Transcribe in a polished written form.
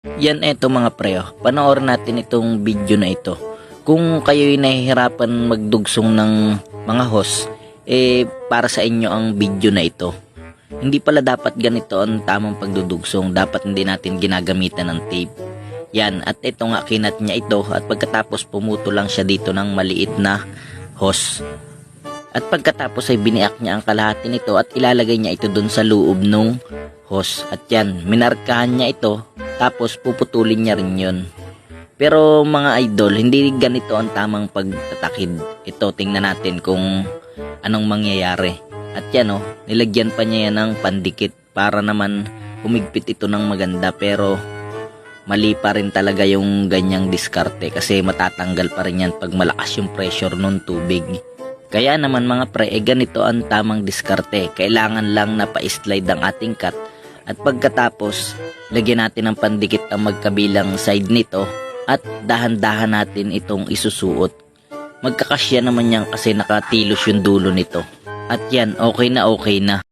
Yan eto mga pre, panoorin natin itong video na ito. Kung kayo'y nahihirapan magdugsong ng mga hose, para sa inyo ang video na ito. Hindi pala dapat ganito ang tamang pagdudugsong, dapat hindi natin ginagamitan ng tape. Yan, at ito nga kinat niya ito at pagkatapos pumuto lang siya dito ng maliit na hose. At pagkatapos ay biniak niya ang kalahati nito at ilalagay niya ito dun sa loob nung hose. At yan, minarkahan niya ito tapos puputulin niya rin yun. Pero mga idol, hindi ganito ang tamang pagtatakid. Ito, tingnan natin kung anong mangyayari. At yan nilagyan pa niya yan ng pandikit para naman humigpit ito ng maganda, pero mali pa rin talaga yung ganyang diskarte kasi matatanggal pa rin yan pag malakas yung pressure ng tubig. Kaya naman mga pre, ganito ang tamang diskarte. Kailangan lang na pa-slide ang ating cut at pagkatapos lagyan natin ng pandikit ang magkabilang side nito at dahan-dahan natin itong isusuot. Magkakasya naman yan kasi nakatilos yung dulo nito. At yan, okay na.